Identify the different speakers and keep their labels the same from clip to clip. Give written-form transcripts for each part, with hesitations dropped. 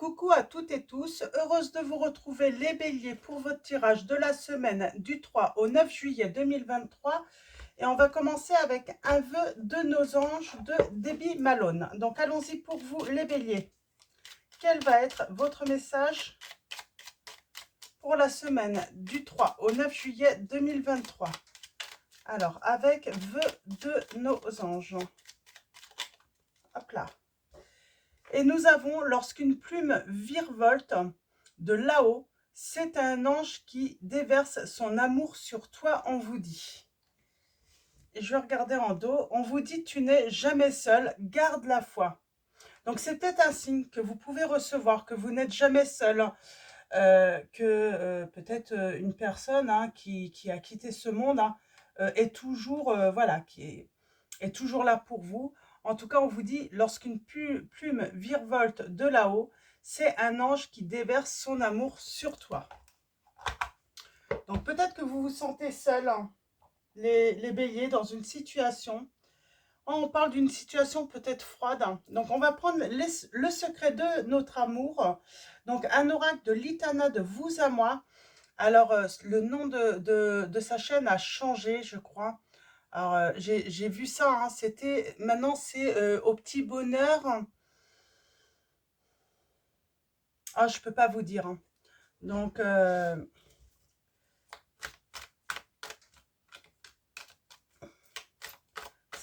Speaker 1: Coucou à toutes et tous, heureuse de vous retrouver les béliers pour votre tirage de la semaine du 3 au 9 juillet 2023 et on va commencer avec un vœu de nos anges de Debbie Malone. Donc allons-y pour vous les béliers. Quel va être votre message pour la semaine du 3 au 9 juillet 2023? Alors avec vœu de nos anges. Hop là. Et nous avons, lorsqu'une plume virevolte de là-haut, c'est un ange qui déverse son amour sur toi, on vous dit. Et je vais regarder en dos, on vous dit tu n'es jamais seul, garde la foi. Donc c'est peut-être un signe que vous pouvez recevoir, que vous n'êtes jamais seul, que peut-être une personne qui a quitté ce monde est toujours, voilà, est toujours là pour vous. En tout cas, on vous dit, lorsqu'une plume virevolte de là-haut, c'est un ange qui déverse son amour sur toi. Donc peut-être que vous vous sentez seul, les béliers, dans une situation. On parle d'une situation peut-être froide. Donc on va prendre le secret de notre amour. Donc un oracle de l'Itana de vous à moi. Alors le nom de sa chaîne a changé, je crois. Alors, j'ai vu ça, maintenant c'est au petit bonheur. Ah, je peux pas vous dire. Donc,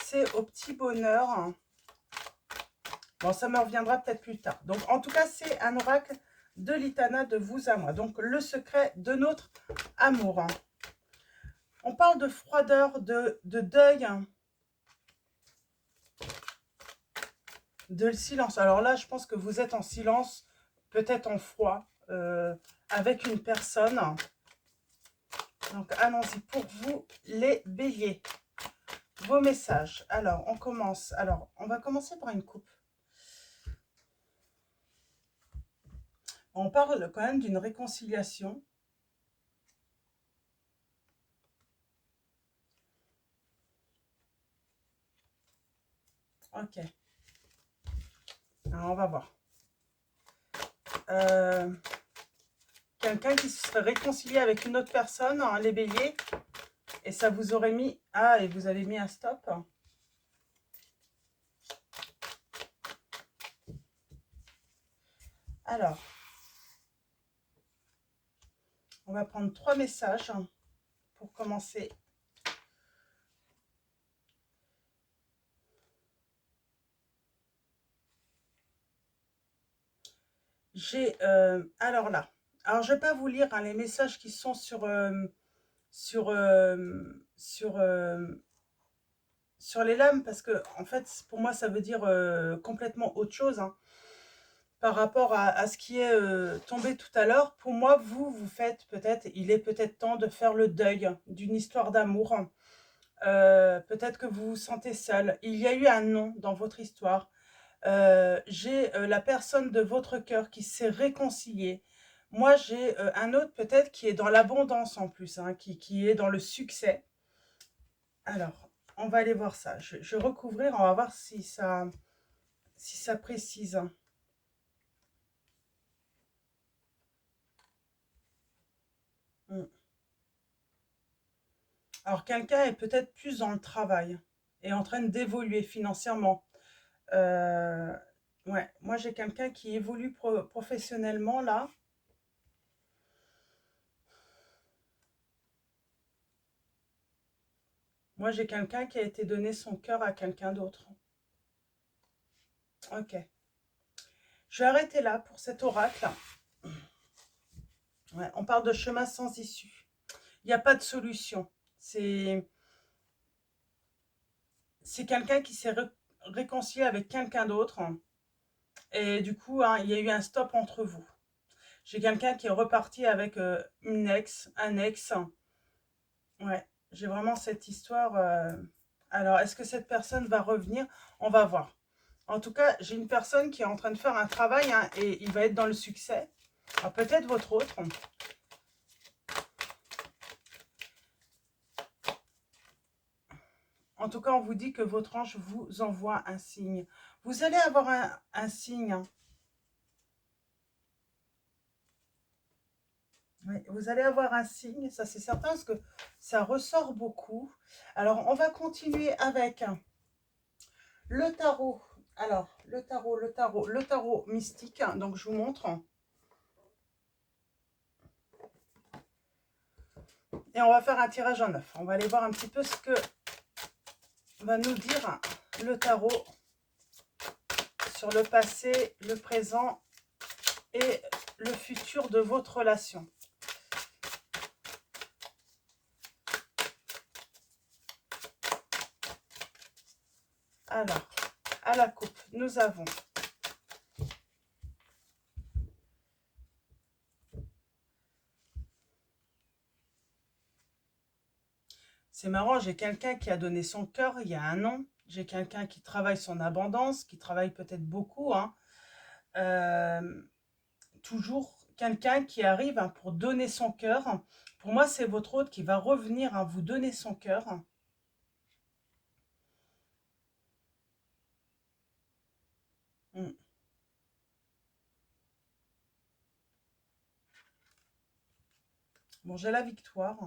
Speaker 1: c'est au petit bonheur. Bon, ça me reviendra peut-être plus tard. Donc, en tout cas, c'est un oracle de l'Itana de vous à moi. Donc, le secret de notre amour. On parle de froideur, de deuil, de silence. Alors là, je pense que vous êtes en silence, peut-être en froid, avec une personne. Donc, allons-y pour vous, les béliers. Vos messages. Alors, on commence. Alors, on va commencer par une coupe. On parle quand même d'une réconciliation. Ok. Alors, on va voir. Quelqu'un qui se serait réconcilié avec une autre personne, les béliers, et ça vous aurait mis... Ah, et vous avez mis un stop. Alors, on va prendre 3 messages pour commencer. J'ai... alors là, alors je ne vais pas vous lire les messages qui sont sur les lames, parce que en fait pour moi ça veut dire complètement autre chose, par rapport à ce qui est tombé tout à l'heure. Pour moi, vous faites peut-être, il est peut-être temps de faire le deuil d'une histoire d'amour. Peut-être que vous vous sentez seul. Il y a eu un non dans votre histoire. J'ai la personne de votre cœur qui s'est réconciliée. Moi, j'ai un autre peut-être qui est dans l'abondance en plus, qui est dans le succès. Alors, on va aller voir ça. Je vais recouvrir, on va voir si ça précise. Alors, quelqu'un est peut-être plus dans le travail, est en train d'évoluer financièrement. Ouais, moi j'ai quelqu'un qui évolue professionnellement là. Moi j'ai quelqu'un qui a été donné son cœur à quelqu'un d'autre. Ok. Je vais arrêter là pour cet oracle. Ouais, on parle de chemin sans issue. Il n'y a pas de solution. C'est quelqu'un qui s'est réconcilié avec quelqu'un d'autre. Et du coup, il y a eu un stop entre vous. J'ai quelqu'un qui est reparti avec une ex, un ex. Ouais, j'ai vraiment cette histoire. Alors, est-ce que cette personne va revenir? On va voir. En tout cas, j'ai une personne qui est en train de faire un travail et il va être dans le succès. Alors, peut-être votre autre. En tout cas, on vous dit que votre ange vous envoie un signe. Vous allez avoir un signe. Oui, vous allez avoir un signe, ça c'est certain, parce que ça ressort beaucoup. Alors, on va continuer avec le tarot. Alors, le tarot mystique. Donc, je vous montre. Et on va faire un tirage en neuf. On va aller voir un petit peu ce que va nous dire le tarot sur le passé, le présent et le futur de votre relation. Alors, à la coupe, nous avons c'est marrant, j'ai quelqu'un qui a donné son cœur il y a un an. J'ai quelqu'un qui travaille son abondance, qui travaille peut-être beaucoup. Hein. Euh, toujours quelqu'un qui arrive hein, pour donner son cœur. Pour moi, c'est votre hôte qui va revenir à vous donner son cœur. Mm. Bon, j'ai la victoire.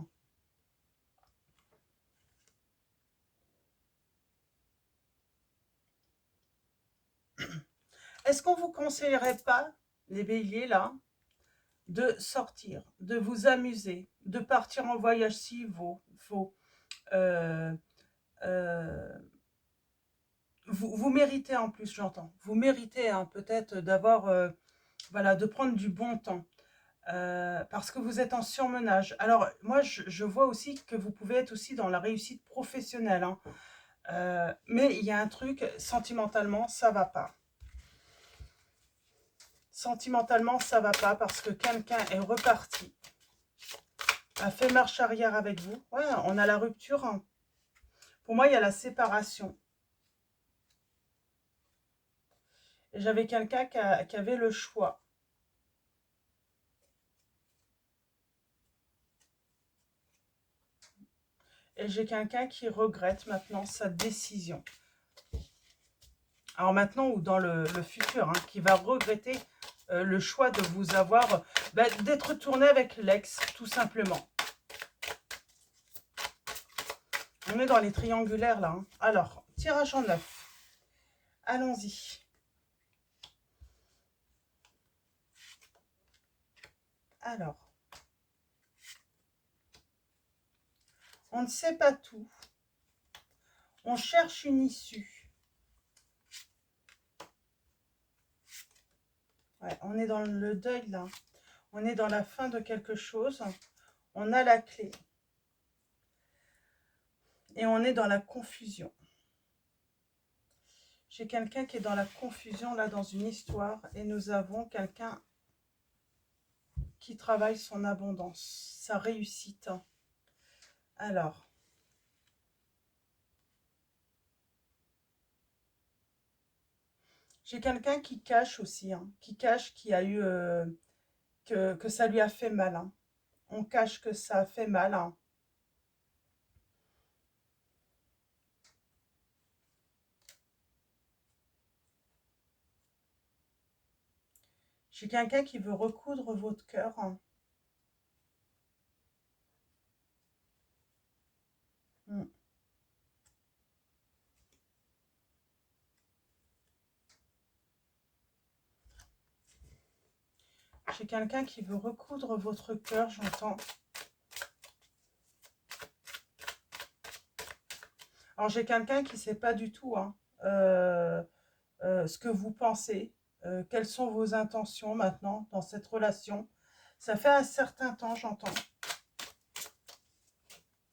Speaker 1: Est-ce qu'on vous conseillerait pas, les béliers, là, de sortir, de vous amuser, de partir en voyage s'il faut. Euh, euh, vous méritez en plus, j'entends. Vous méritez hein, peut-être d'avoir, voilà, de prendre du bon temps. Parce que vous êtes en surmenage. Alors, moi, je vois aussi que vous pouvez être aussi dans la réussite professionnelle. Hein. Mais il y a un truc, sentimentalement, ça va pas. Sentimentalement, ça va pas parce que quelqu'un est reparti, a fait marche arrière avec vous. Ouais, on a la rupture. Hein. Pour moi, il y a la séparation. Et j'avais quelqu'un qui avait le choix. Et j'ai quelqu'un qui regrette maintenant sa décision. Alors maintenant ou dans le futur, hein, qui va regretter le choix de vous avoir, d'être tourné avec l'ex, tout simplement. On est dans les triangulaires là. Hein. Alors, tirage en neuf. Allons-y. Alors, on ne sait pas tout. On cherche une issue. Ouais, on est dans le deuil là. On est dans la fin de quelque chose. On a la clé. Et on est dans la confusion. J'ai quelqu'un qui est dans la confusion là dans une histoire. Et nous avons quelqu'un qui travaille son abondance, sa réussite. Alors, j'ai quelqu'un qui cache aussi, hein, qui cache qu'il y a eu, que ça lui a fait mal. Hein. On cache que ça a fait mal. Hein. J'ai quelqu'un qui veut recoudre votre cœur. Hein. Mm. J'ai quelqu'un qui veut recoudre votre cœur, j'entends. Alors, j'ai quelqu'un qui ne sait pas du tout hein, ce que vous pensez, quelles sont vos intentions maintenant dans cette relation. Ça fait un certain temps, j'entends.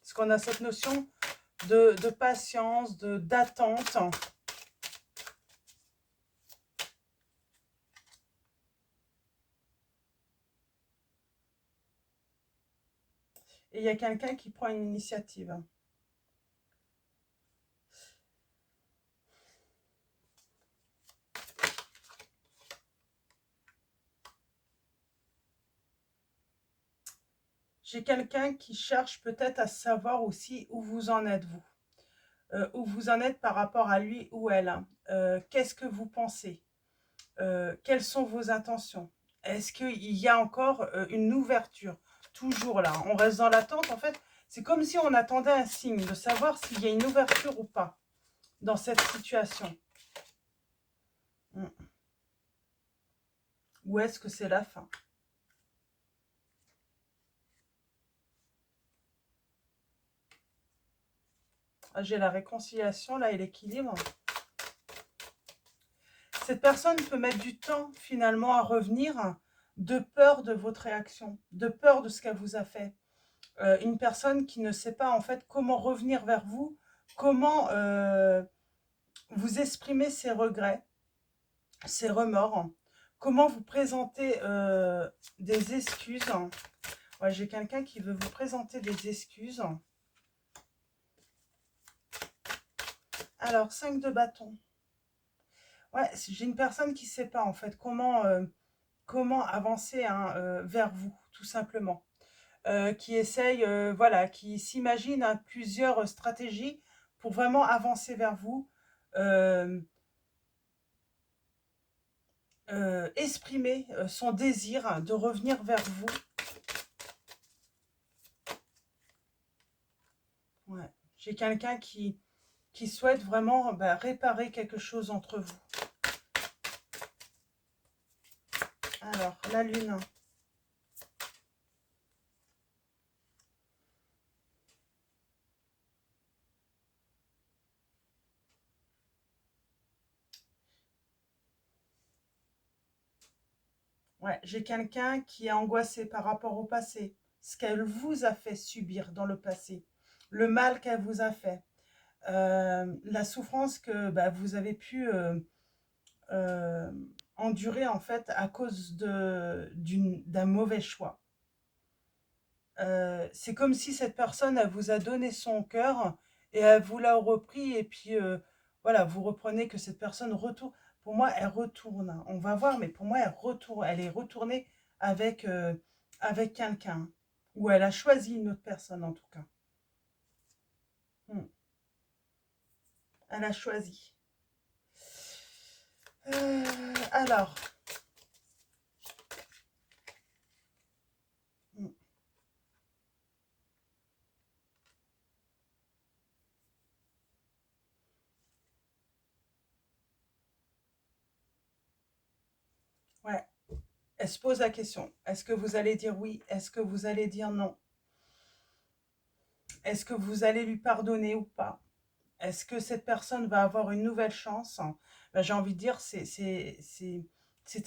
Speaker 1: Parce qu'on a cette notion de patience, d'attente. Et il y a quelqu'un qui prend une initiative. J'ai quelqu'un qui cherche peut-être à savoir aussi où vous en êtes, vous. Où vous en êtes par rapport à lui ou elle. Hein. Qu'est-ce que vous pensez quelles sont vos intentions? Est-ce qu'il y a encore une ouverture? toujours là. On reste dans l'attente. En fait, c'est comme si on attendait un signe de savoir s'il y a une ouverture ou pas dans cette situation. Ou est-ce que c'est la fin? Ah, j'ai la réconciliation là et l'équilibre. Cette personne peut mettre du temps finalement à revenir de peur de votre réaction, de peur de ce qu'elle vous a fait. Une personne qui ne sait pas en fait comment revenir vers vous, comment vous exprimer ses regrets, ses remords, comment vous présenter des excuses. Ouais, j'ai quelqu'un qui veut vous présenter des excuses. Alors, 5 de bâton. Ouais, j'ai une personne qui ne sait pas en fait comment avancer hein, vers vous, tout simplement. Qui essaye, voilà, qui s'imagine hein, plusieurs stratégies pour vraiment avancer vers vous, exprimer son désir de revenir vers vous. Ouais. J'ai quelqu'un qui souhaite vraiment réparer quelque chose entre vous. Alors, la lune. Ouais, j'ai quelqu'un qui est angoissé par rapport au passé, ce qu'elle vous a fait subir dans le passé, le mal qu'elle vous a fait, la souffrance que vous avez pu euh, endurer en fait à cause d'un mauvais choix. C'est comme si cette personne elle vous a donné son cœur et elle vous l'a repris et puis voilà, vous reprenez que cette personne retourne. Pour moi, elle retourne. On va voir, mais pour moi, elle est retournée avec quelqu'un. Ou elle a choisi une autre personne en tout cas. Hmm. Elle a choisi. Alors, hmm. Ouais. Elle se pose la question. Est-ce que vous allez dire oui? Est-ce que vous allez dire non? Est-ce que vous allez lui pardonner ou pas? Est-ce que cette personne va avoir une nouvelle chance? J'ai envie de dire, c'est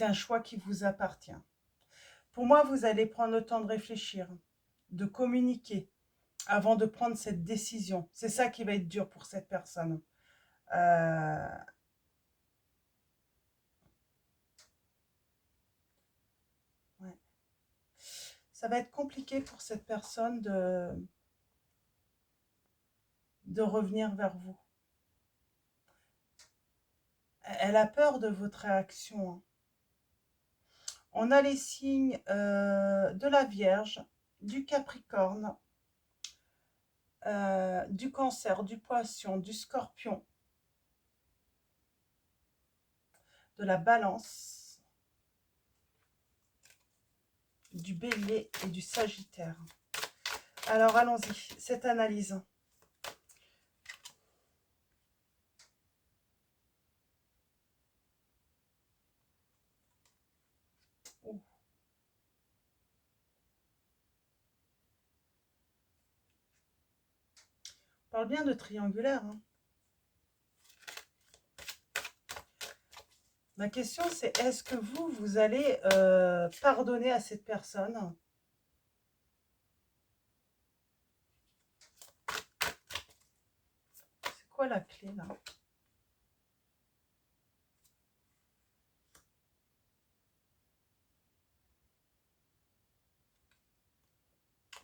Speaker 1: un choix qui vous appartient. Pour moi, vous allez prendre le temps de réfléchir, de communiquer avant de prendre cette décision. C'est ça qui va être dur pour cette personne. Euh, ouais. Ça va être compliqué pour cette personne de revenir vers vous. Elle a peur de votre réaction, hein. On a les signes de la Vierge, du Capricorne, du Cancer, du Poisson, du Scorpion, de la Balance, du Bélier et du Sagittaire. Alors allons-y, cette analyse. Oh. On parle bien de triangulaire, hein. Ma question c'est, est-ce que vous allez pardonner à cette personne? C'est quoi la clé là?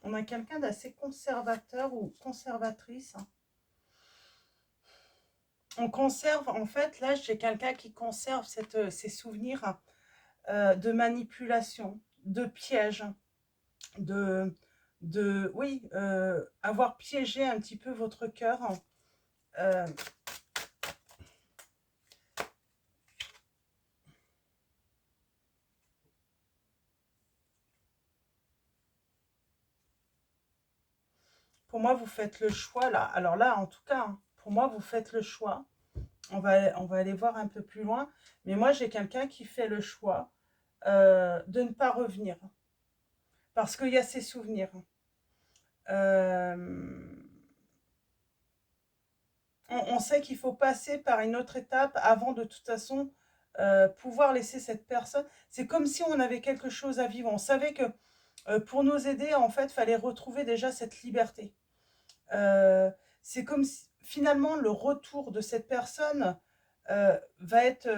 Speaker 1: On a quelqu'un d'assez conservateur ou conservatrice. On conserve, en fait, là, j'ai quelqu'un qui conserve ces souvenirs de manipulation, de piège, oui, avoir piégé un petit peu votre cœur. Euh, Pour moi, vous faites le choix là. Alors là, en tout cas, hein, pour moi, vous faites le choix. On va aller voir un peu plus loin. Mais moi, j'ai quelqu'un qui fait le choix de ne pas revenir. Parce qu'il y a ses souvenirs. Euh, on sait qu'il faut passer par une autre étape avant de toute façon pouvoir laisser cette personne. C'est comme si on avait quelque chose à vivre. On savait que pour nous aider, en fait, il fallait retrouver déjà cette liberté. C'est comme si finalement le retour de cette personne va être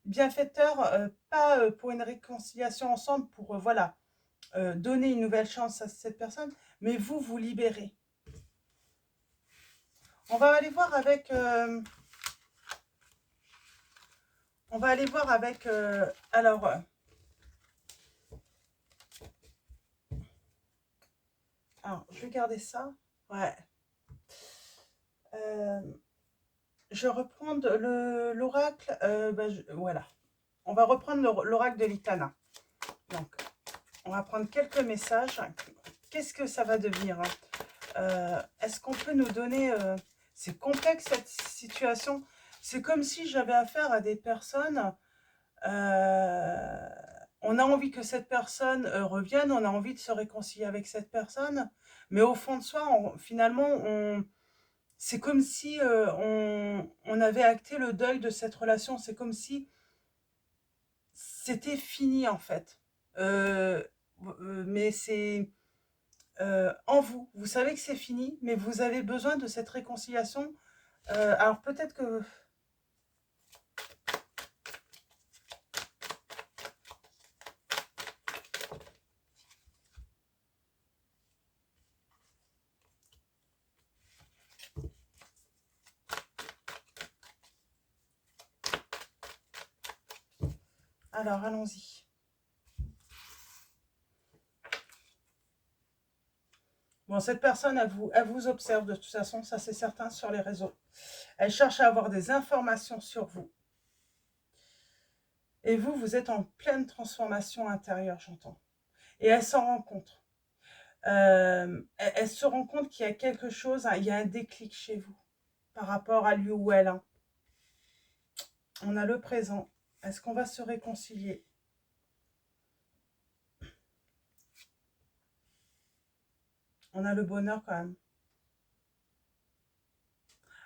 Speaker 1: bienfaiteur, pas pour une réconciliation ensemble, pour voilà, donner une nouvelle chance à cette personne, mais vous vous libérez. On va aller voir avec... on va aller voir avec... alors, je vais garder ça. Ouais. Je reprends l'oracle. Voilà. On va reprendre l'oracle de l'Itana. Donc, on va prendre quelques messages. Qu'est-ce que ça va devenir, hein? Est-ce qu'on peut nous donner... c'est complexe cette situation. C'est comme si j'avais affaire à des personnes... on a envie que cette personne revienne, on a envie de se réconcilier avec cette personne, mais au fond de soi, finalement, c'est comme si on avait acté le deuil de cette relation. C'est comme si c'était fini, en fait. Mais c'est en vous. Vous savez que c'est fini, mais vous avez besoin de cette réconciliation. Alors peut-être que... Alors, allons-y. Bon, cette personne, elle vous observe de toute façon, ça c'est certain, sur les réseaux. Elle cherche à avoir des informations sur vous. Et vous, vous êtes en pleine transformation intérieure, j'entends. Et elle s'en rend compte. Elle se rend compte qu'il y a quelque chose, hein, il y a un déclic chez vous par rapport à lui ou elle. Hein. On a le présent. Est-ce qu'on va se réconcilier? On a le bonheur quand même.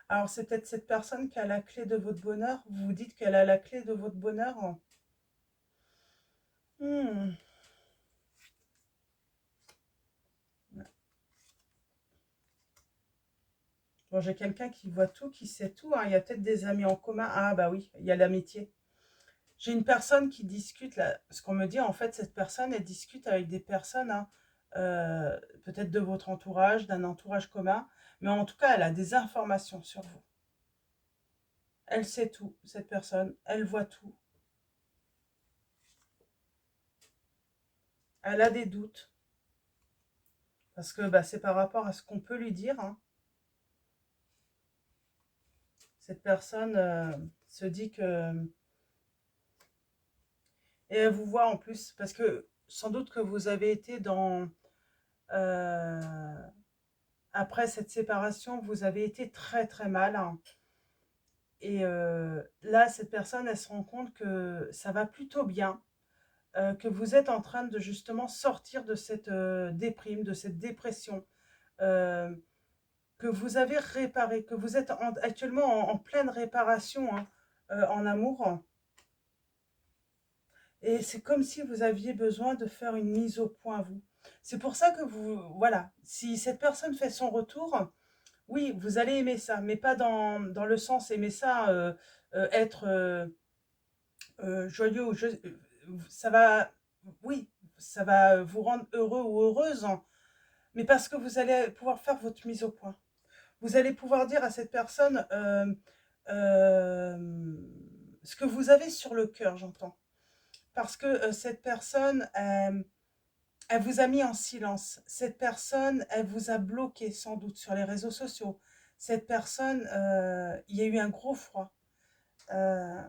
Speaker 1: Alors, c'est peut-être cette personne qui a la clé de votre bonheur. Vous vous dites qu'elle a la clé de votre bonheur. Hmm. Bon, j'ai quelqu'un qui voit tout, qui sait tout. Hein. Il y a peut-être des amis en commun. Ah, bah oui, il y a l'amitié. J'ai une personne qui discute, là. Ce qu'on me dit, en fait, cette personne, elle discute avec des personnes, hein, peut-être de votre entourage, d'un entourage commun. Mais en tout cas, elle a des informations sur vous. Elle sait tout, cette personne. Elle voit tout. Elle a des doutes. Parce que bah, c'est par rapport à ce qu'on peut lui dire. Hein. Cette personne se dit que... Et elle vous voit en plus. Parce que sans doute que vous avez été dans... après cette séparation, vous avez été très très mal. Hein. Et là, cette personne, elle se rend compte que ça va plutôt bien. Que vous êtes en train de justement sortir de cette déprime, de cette dépression. Euh, que vous avez réparé, que vous êtes actuellement en pleine réparation hein, en amour. Et c'est comme si vous aviez besoin de faire une mise au point, vous. C'est pour ça que vous, voilà, si cette personne fait son retour, oui, vous allez aimer ça, mais pas dans le sens aimer ça, être joyeux, ou ça va, oui, ça va vous rendre heureux ou heureuse, hein, mais parce que vous allez pouvoir faire votre mise au point. Vous allez pouvoir dire à cette personne ce que vous avez sur le cœur, j'entends. Parce que cette personne, elle vous a mis en silence. Cette personne, elle vous a bloqué sans doute sur les réseaux sociaux. Cette personne, il y a eu un gros froid. Euh,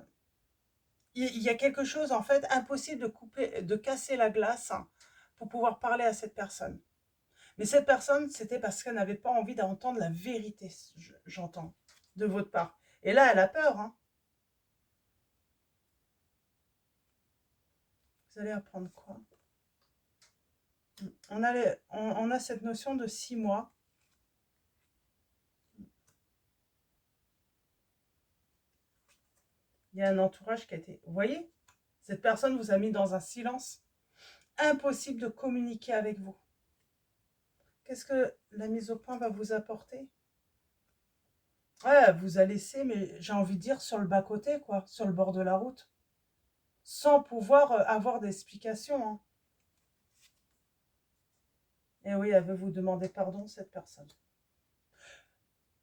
Speaker 1: il y a quelque chose, en fait, impossible de couper, de casser la glace hein, pour pouvoir parler à cette personne. Mais cette personne, c'était parce qu'elle n'avait pas envie d'entendre la vérité, j'entends, de votre part. Et là, elle a peur, hein. Vous allez apprendre quoi? On a cette notion de 6 mois. Il y a un entourage qui a été... Vous voyez? Cette personne vous a mis dans un silence. Impossible de communiquer avec vous. Qu'est-ce que la mise au point va vous apporter? Ouais, elle vous a laissé, mais j'ai envie de dire sur le bas-côté, quoi, sur le bord de la route. Sans pouvoir avoir d'explication, hein. Et oui, elle veut vous demander pardon, cette personne.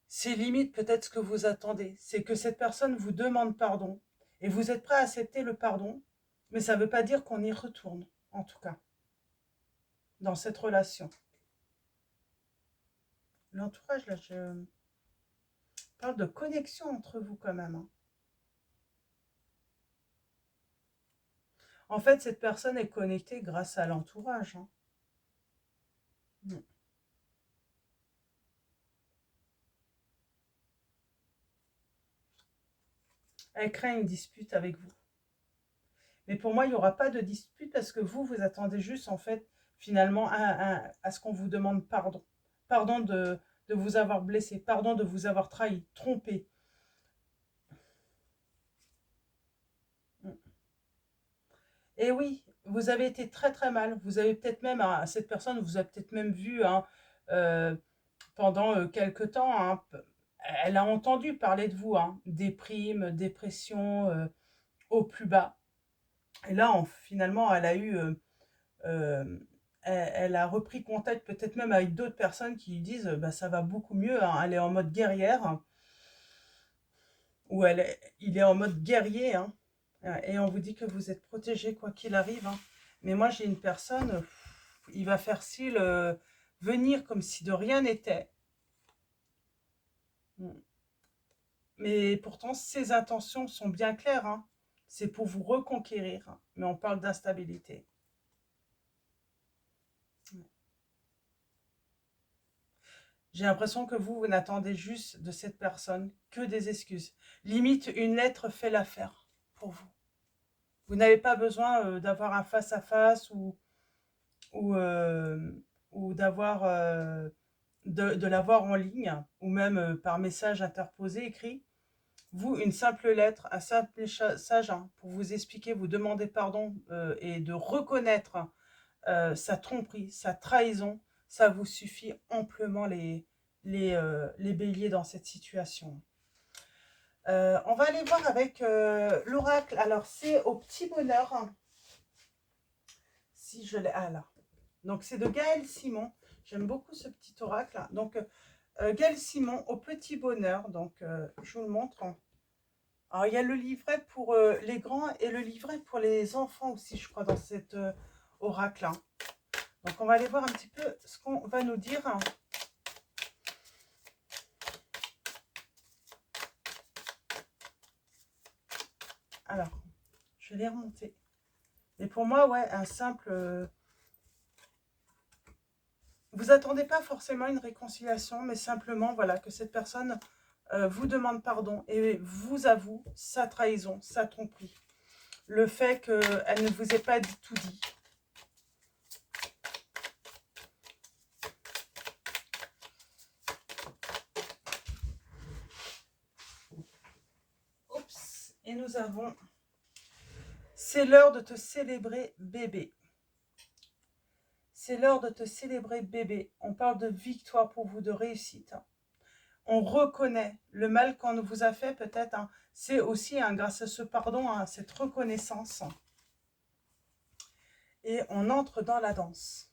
Speaker 1: C'est limite peut-être ce que vous attendez. C'est que cette personne vous demande pardon. Et vous êtes prêt à accepter le pardon. Mais ça ne veut pas dire qu'on y retourne, en tout cas, dans cette relation. L'entourage, là, je parle de connexion entre vous quand même, hein. En fait, cette personne est connectée grâce à l'entourage, hein. Elle craint une dispute avec vous. Mais pour moi, il n'y aura pas de dispute parce que vous attendez juste, en fait, finalement, à ce qu'on vous demande pardon. Pardon de vous avoir blessé, pardon de vous avoir trahi, trompé. Et oui, vous avez été très très mal. Vous avez peut-être même, cette personne vous a peut-être même vu, hein, euh, pendant quelque temps, hein. Elle a entendu parler de vous, hein, déprime, dépression, au plus bas. Et là, finalement, elle a eu, euh, elle a repris contact peut-être même avec d'autres personnes qui lui disent, bah, ça va beaucoup mieux, hein. Elle est en mode guerrière, hein, ou il est en mode guerrier, hein. Et on vous dit que vous êtes protégé quoi qu'il arrive, hein. Mais moi, j'ai une personne, il va faire s'il venir comme si de rien n'était. Mais pourtant, ses intentions sont bien claires, hein. C'est pour vous reconquérir, hein. Mais on parle d'instabilité. J'ai l'impression que vous n'attendez juste de cette personne que des excuses. Limite, une lettre fait l'affaire pour vous. Vous n'avez pas besoin d'avoir un face-à-face ou, euh, ou d'avoir de l'avoir en ligne ou même par message interposé, écrit. Vous, une simple lettre, un simple message, hein, pour vous expliquer, vous demander pardon et de reconnaître sa tromperie, sa trahison, ça vous suffit amplement les béliers dans cette situation. On va aller voir avec l'oracle. Alors, c'est au petit bonheur. Si je l'ai... Ah là. Donc, c'est de Gaël Simon. J'aime beaucoup ce petit oracle. Donc, Gaël Simon, au petit bonheur. Donc, je vous le montre. Alors, il y a le livret pour les grands et le livret pour les enfants aussi, je crois, dans cet oracle. Donc, on va aller voir un petit peu ce qu'on va nous dire. Alors, je vais les remonter. Mais pour moi, ouais, un simple... vous attendez pas forcément une réconciliation, mais simplement, voilà, que cette personne vous demande pardon et vous avoue sa trahison, sa tromperie. Le fait qu'elle ne vous ait pas dit tout dit. Oups. Et nous avons... C'est l'heure de te célébrer, bébé. C'est l'heure de te célébrer, bébé. On parle de victoire pour vous, de réussite. On reconnaît le mal qu'on vous a fait, peut-être. Hein. C'est aussi, hein, grâce à ce pardon, à cette reconnaissance. Et on entre dans la danse.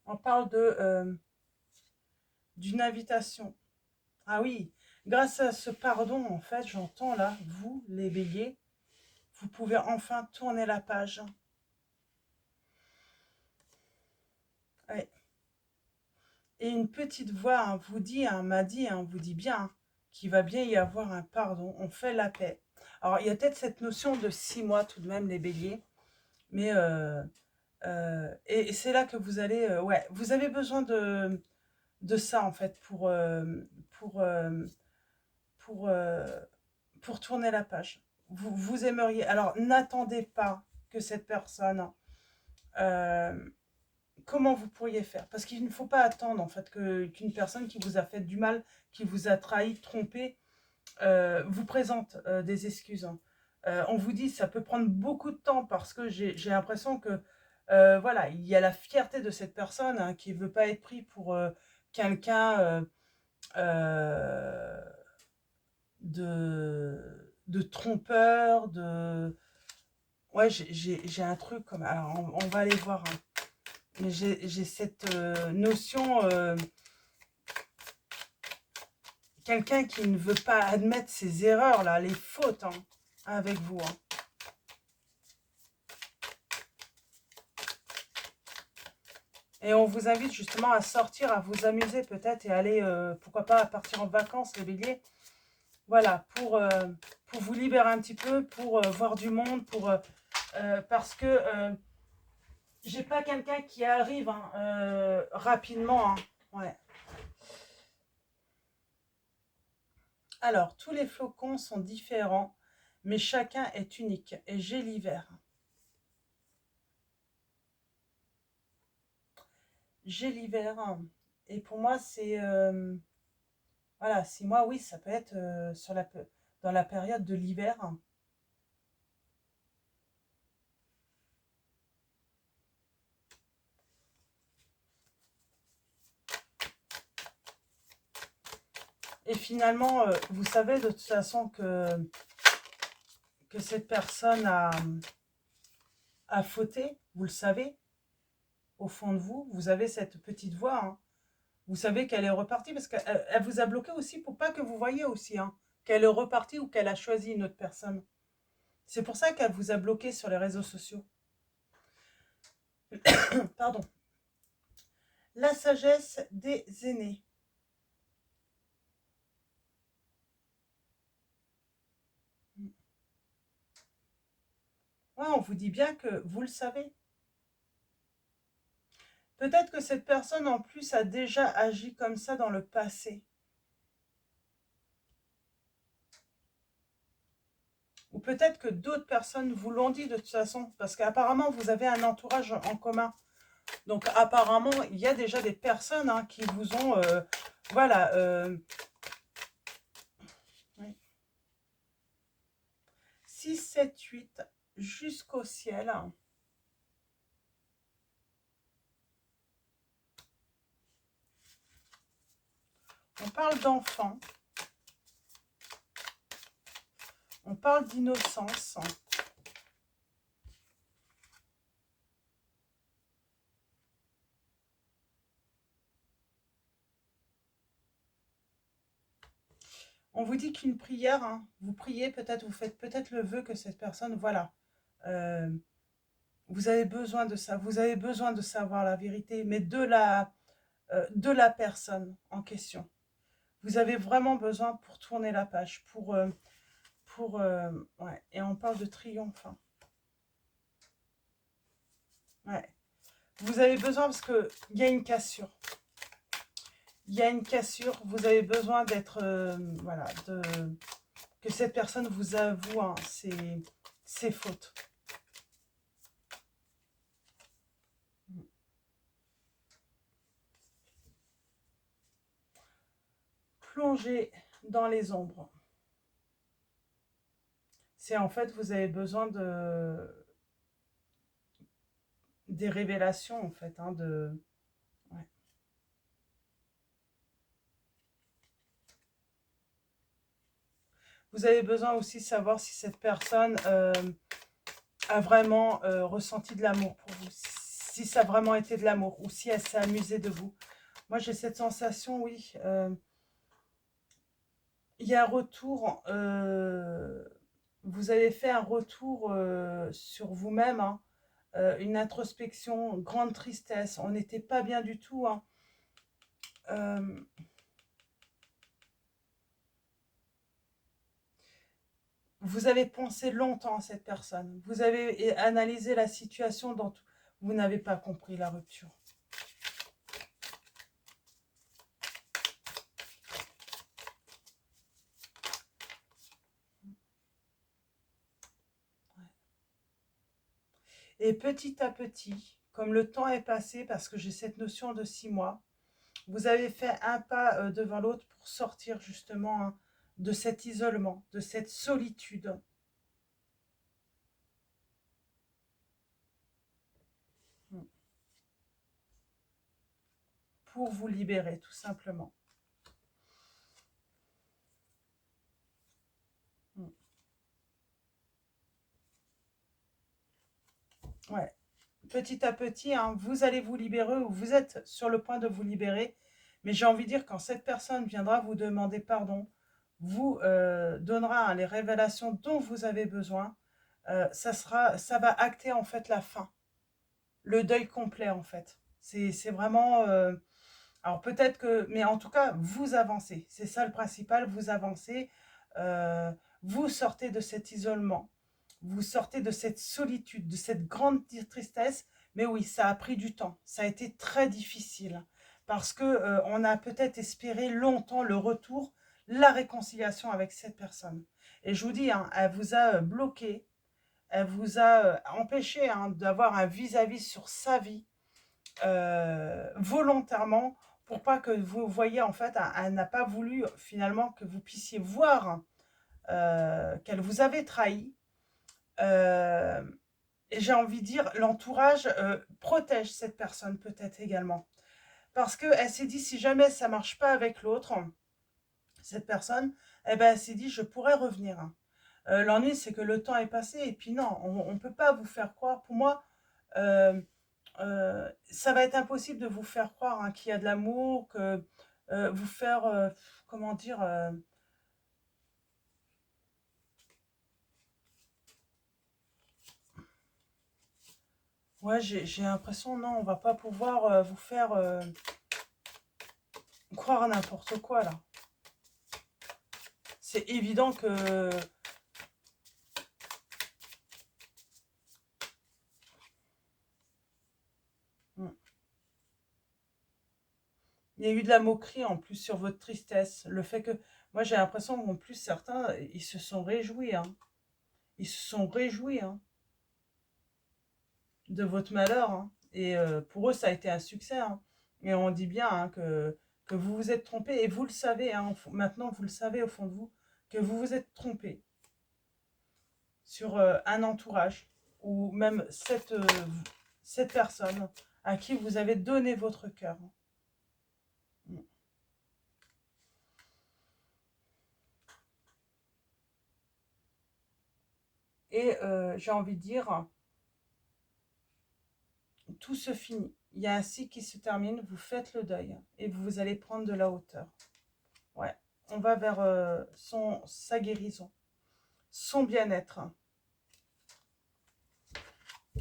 Speaker 1: On parle d'une invitation. Ah oui, grâce à ce pardon, en fait, j'entends là, vous, les béliers, vous pouvez enfin tourner la page. Ouais. Et une petite voix hein, vous dit, hein, m'a dit, hein, vous dit bien hein, qu'il va bien y avoir un pardon. On fait la paix. Alors, il y a peut-être cette notion de 6 mois tout de même, les béliers. Mais et c'est là que vous allez, ouais, vous avez besoin de ça en fait pour, euh, pour, euh, pour tourner la page. Vous aimeriez. Alors, n'attendez pas que cette personne. euh, Comment vous pourriez faire? Parce qu'il ne faut pas attendre en fait qu'une personne qui vous a fait du mal, qui vous a trahi, trompé, vous présente des excuses, hein. On vous dit ça peut prendre beaucoup de temps parce que j'ai l'impression que voilà, il y a la fierté de cette personne, hein, qui ne veut pas être pris pour quelqu'un euh, de trompeur, de... Ouais, j'ai un truc comme... Alors, on va aller voir, hein. Mais j'ai cette notion, quelqu'un qui ne veut pas admettre ses erreurs, là, les fautes, hein, avec vous, hein. Et on vous invite justement à sortir, à vous amuser peut-être et aller, pourquoi pas, partir en vacances, les béliers. Voilà, pour vous libérer un petit peu, pour voir du monde, parce que j'ai pas quelqu'un qui arrive, hein, rapidement, hein. Ouais. Alors, tous les flocons sont différents, mais chacun est unique. Et j'ai l'hiver. J'ai l'hiver. Et pour moi, c'est... voilà, 6 mois, oui, ça peut être dans la période de l'hiver. Et finalement, vous savez de toute façon que cette personne a fauté, vous le savez, au fond de vous, vous avez cette petite voix, hein. Vous savez qu'elle est repartie parce qu'elle vous a bloqué aussi pour pas que vous voyez aussi, hein, qu'elle est repartie ou qu'elle a choisi une autre personne. C'est pour ça qu'elle vous a bloqué sur les réseaux sociaux. Pardon. La sagesse des aînés. Ouais, on vous dit bien que vous le savez. Peut-être que cette personne en plus a déjà agi comme ça dans le passé. Ou peut-être que d'autres personnes vous l'ont dit de toute façon, parce qu'apparemment vous avez un entourage en commun. Donc apparemment il y a déjà des personnes, hein, qui vous ont, voilà, oui. 6, 7, 8 jusqu'au ciel. On parle d'enfants, on parle d'innocence. On vous dit qu'une prière, hein, vous priez peut-être, vous faites peut-être le vœu que cette personne, voilà, euh, vous avez besoin de ça, vous avez besoin de savoir la vérité, mais de la personne en question. Vous avez vraiment besoin pour tourner la page, ouais. Et on parle de triomphe, hein. Ouais. Vous avez besoin parce qu'il y a une cassure. Il y a une cassure, vous avez besoin d'être, voilà, que cette personne vous avoue, hein, ses fautes. Plonger dans les ombres. C'est en fait, vous avez besoin des révélations, en fait, hein, ouais. Vous avez besoin aussi de savoir si cette personne a vraiment ressenti de l'amour pour vous, si ça a vraiment été de l'amour, ou si elle s'est amusée de vous. Moi, j'ai cette sensation, oui, il y a un retour, vous avez fait un retour sur vous-même, hein, une introspection, grande tristesse, on n'était pas bien du tout, hein. Vous avez pensé longtemps à cette personne. Vous avez analysé la situation dans tout. Vous n'avez pas compris la rupture. Et petit à petit, comme le temps est passé, parce que j'ai cette notion de 6 mois, vous avez fait un pas devant l'autre pour sortir justement hein, de cet isolement, de cette solitude. Pour vous libérer, tout simplement. Ouais. Petit à petit, hein, vous allez vous libérer ou vous êtes sur le point de vous libérer. Mais j'ai envie de dire, quand cette personne viendra vous demander pardon, vous donnera hein, les révélations dont vous avez besoin, ça va acter en fait la fin, le deuil complet en fait. C'est vraiment... alors peut-être que... Mais en tout cas, vous avancez. C'est ça le principal, vous avancez. euh, vous sortez de cet isolement. Vous sortez de cette solitude, de cette grande tristesse. Mais oui, ça a pris du temps. Ça a été très difficile. Parce que on a peut-être espéré longtemps le retour, la réconciliation avec cette personne. Et je vous dis, hein, elle vous a bloqué. Elle vous a empêché hein, d'avoir un vis-à-vis sur sa vie volontairement pour pas que vous voyez en fait, elle n'a pas voulu finalement que vous puissiez voir qu'elle vous avait trahi. Euh, et j'ai envie de dire, l'entourage protège cette personne peut-être également. Parce qu'elle s'est dit, si jamais ça marche pas avec l'autre, cette personne, eh ben, elle s'est dit, je pourrais revenir. L'ennui, c'est que le temps est passé. Et puis non, on ne peut pas vous faire croire. Pour moi, euh, ça va être impossible de vous faire croire hein, qu'il y a de l'amour, que vous faire, comment dire, ouais, j'ai l'impression, non, on va pas pouvoir vous faire croire à n'importe quoi, là. C'est évident que... Hmm. Il y a eu de la moquerie, en plus, sur votre tristesse. Le fait que... Moi, j'ai l'impression qu'en plus, certains, ils se sont réjouis, hein. Ils se sont réjouis, hein, de votre malheur, hein. Et pour eux, ça a été un succès, hein. Et on dit bien hein, que vous vous êtes trompé, et vous le savez, hein, maintenant vous le savez au fond de vous, que vous vous êtes trompé sur un entourage, ou même cette personne à qui vous avez donné votre cœur. Et j'ai envie de dire, tout se finit. Il y a un cycle qui se termine, vous faites le deuil, et vous allez prendre de la hauteur. Ouais, on va vers sa guérison, son bien-être.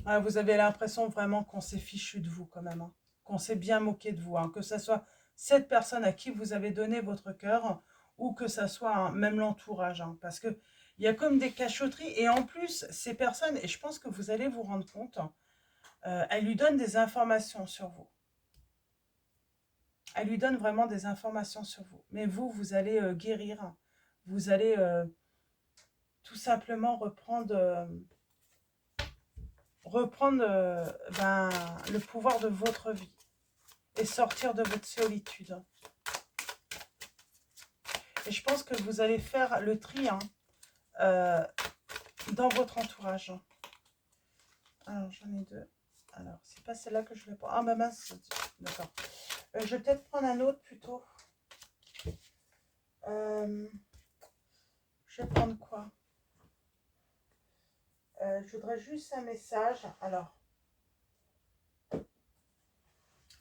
Speaker 1: Ah, vous avez l'impression vraiment qu'on s'est fichu de vous quand même, hein. Qu'on s'est bien moqué de vous, hein. Que ce soit cette personne à qui vous avez donné votre cœur ou que ce soit hein, même l'entourage. Hein, parce qu'il y a comme des cachotteries et en plus, ces personnes, et je pense que vous allez vous rendre compte, elles lui donnent des informations sur vous. Elles lui donnent vraiment des informations sur vous. Mais vous, vous allez guérir. Vous allez tout simplement reprendre ben, le pouvoir de votre vie et sortir de votre solitude. Et je pense que vous allez faire le tri hein, euh, dans votre entourage. Alors, j'en ai deux. Alors, c'est pas celle-là que je vais prendre. Ah, ma mince. D'accord. Je vais peut-être prendre un autre plutôt. Je vais prendre quoi je voudrais juste un message. Alors,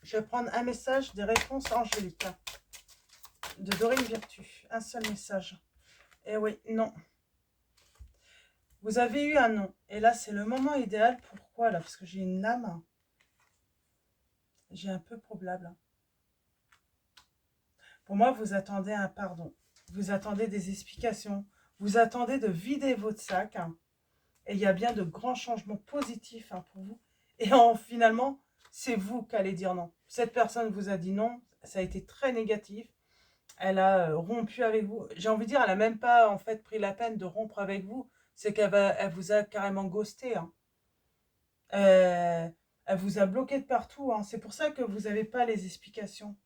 Speaker 1: je vais prendre un message des réponses angéliques de Dorine Virtue. Un seul message. Eh oui, non. Vous avez eu un non. Et là, c'est le moment idéal. Pourquoi là? Parce que j'ai une âme. J'ai un peu probable. Pour moi, vous attendez un pardon. Vous attendez des explications. Vous attendez de vider votre sac, hein, et il y a bien de grands changements positifs, hein, pour vous. Et finalement, c'est vous qui allez dire non. Cette personne vous a dit non, ça a été très négatif. Elle a rompu avec vous. J'ai envie de dire, elle n'a même pas en fait pris la peine de rompre avec vous. C'est elle vous a carrément ghosté, hein. Euh, Elle vous a bloqué de partout, hein. C'est pour ça que vous n'avez pas les explications.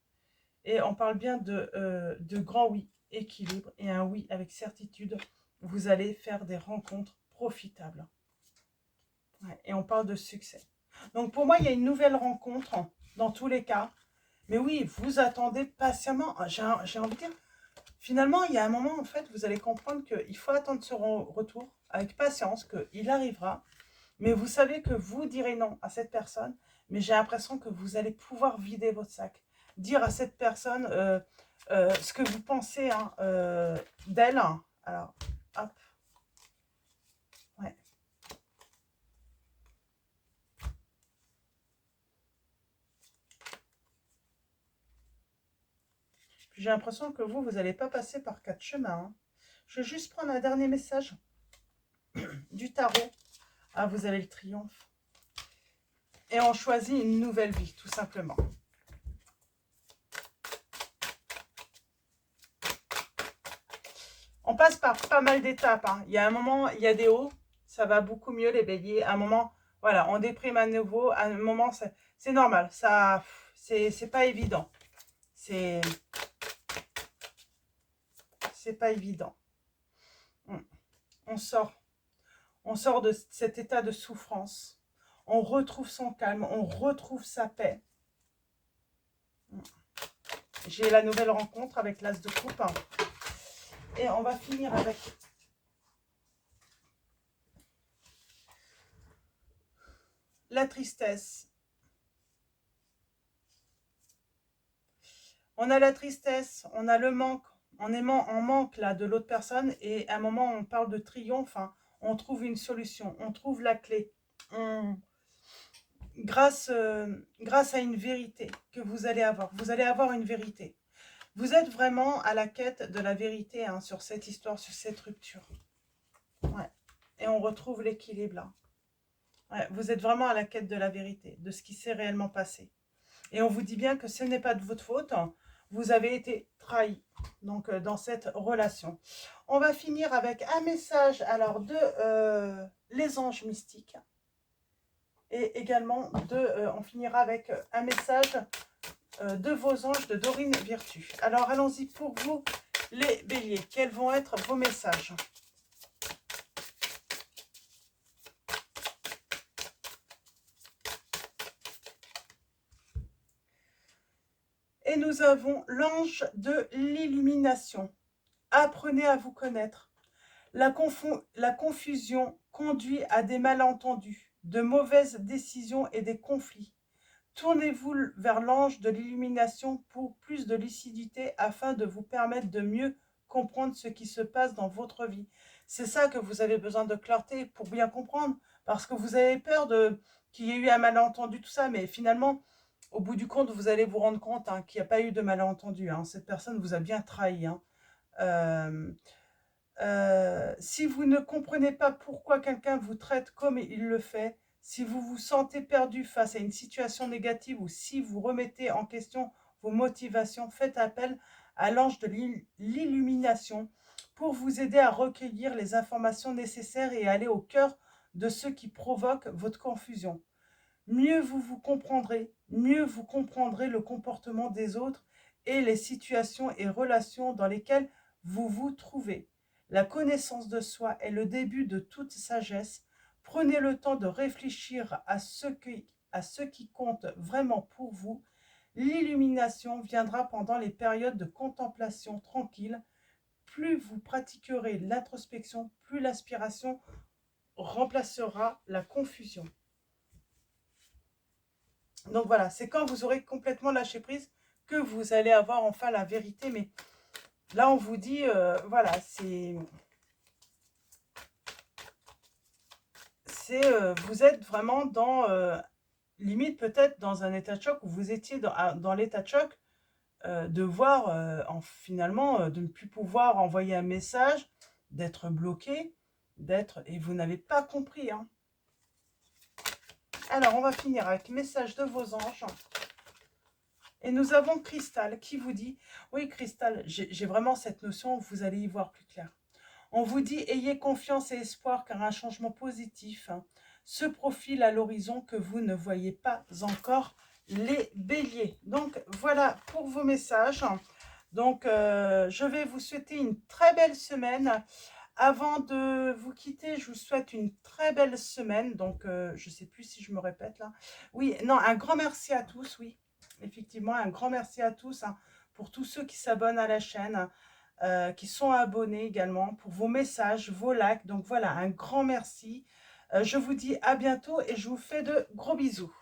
Speaker 1: Et on parle bien de grand oui, équilibre, et un oui avec certitude. Vous allez faire des rencontres profitables. Ouais, et on parle de succès. Donc pour moi, il y a une nouvelle rencontre dans tous les cas. Mais oui, vous attendez patiemment. J'ai envie de dire, finalement, il y a un moment, en fait, vous allez comprendre qu'il faut attendre ce retour avec patience, qu'il arrivera. Mais vous savez que vous direz non à cette personne, mais j'ai l'impression que vous allez pouvoir vider votre sac. Dire à cette personne ce que vous pensez, hein, d'elle. Alors, hop, ouais. J'ai l'impression que vous n'allez pas passer par quatre chemins, hein. Je vais juste prendre un dernier message du tarot. Ah, vous avez le triomphe. Et on choisit une nouvelle vie, tout simplement. On passe par pas mal d'étapes, hein. Il y a un moment, il y a des hauts, ça va beaucoup mieux les béliers. À un moment, voilà, on déprime à nouveau. À un moment, c'est normal. Ça, c'est pas évident. C'est pas évident. On sort. On sort de cet état de souffrance. On retrouve son calme. On retrouve sa paix. J'ai la nouvelle rencontre avec l'As de coupe. Et on va finir avec la tristesse. On a la tristesse, on a le manque, on est en manque là de l'autre personne, et à un moment on parle de triomphe, hein. On trouve une solution, on trouve la clé. Grâce à une vérité que vous allez avoir une vérité. Vous êtes vraiment à la quête de la vérité, hein, sur cette histoire, sur cette rupture. Ouais. Et on retrouve l'équilibre là. Ouais, vous êtes vraiment à la quête de la vérité, de ce qui s'est réellement passé. Et on vous dit bien que ce n'est pas de votre faute, hein. Vous avez été trahi, donc dans cette relation. On va finir avec un message alors de les anges mystiques. Et également on finira avec un message de vos anges de Dorine Virtue. Alors allons-y pour vous les béliers. Quels vont être vos messages ? Et nous avons l'ange de l'illumination. Apprenez à vous connaître. La confusion conduit à des malentendus, de mauvaises décisions et des conflits. Tournez-vous vers l'ange de l'illumination pour plus de lucidité afin de vous permettre de mieux comprendre ce qui se passe dans votre vie. C'est ça que vous avez besoin de clarté pour bien comprendre, parce que vous avez peur qu'il y ait eu un malentendu, tout ça, mais finalement, au bout du compte, vous allez vous rendre compte, hein, qu'il n'y a pas eu de malentendu, hein. Cette personne vous a bien trahi, hein. Si vous ne comprenez pas pourquoi quelqu'un vous traite comme il le fait, si vous vous sentez perdu face à une situation négative ou si vous remettez en question vos motivations, faites appel à l'ange de l'illumination pour vous aider à recueillir les informations nécessaires et aller au cœur de ce qui provoque votre confusion. Mieux vous vous comprendrez, mieux vous comprendrez le comportement des autres et les situations et relations dans lesquelles vous vous trouvez. La connaissance de soi est le début de toute sagesse. Prenez le temps de réfléchir à ce qui compte vraiment pour vous. L'illumination viendra pendant les périodes de contemplation tranquille. Plus vous pratiquerez l'introspection, plus l'aspiration remplacera la confusion. Donc voilà, c'est quand vous aurez complètement lâché prise que vous allez avoir enfin la vérité. Mais là, on vous dit, voilà, vous êtes vraiment dans, limite peut-être dans un état de choc, où vous étiez dans l'état de choc, de voir, finalement, de ne plus pouvoir envoyer un message, d'être bloqué, et vous n'avez pas compris, hein. Alors, on va finir avec message de vos anges. Et nous avons Cristal qui vous dit, oui Cristal, j'ai vraiment cette notion, vous allez y voir plus clair. On vous dit, ayez confiance et espoir car un changement positif se profile à l'horizon que vous ne voyez pas encore, les béliers. Donc voilà pour vos messages. Donc je vais vous souhaiter une très belle semaine. Avant de vous quitter, je vous souhaite une très belle semaine. Donc je ne sais plus si je me répète là. Oui, non, un grand merci à tous, oui. Effectivement, un grand merci à tous hein, pour tous ceux qui s'abonnent à la chaîne, qui sont abonnés également, pour vos messages, vos likes. Donc voilà, un grand merci. Je vous dis à bientôt et je vous fais de gros bisous.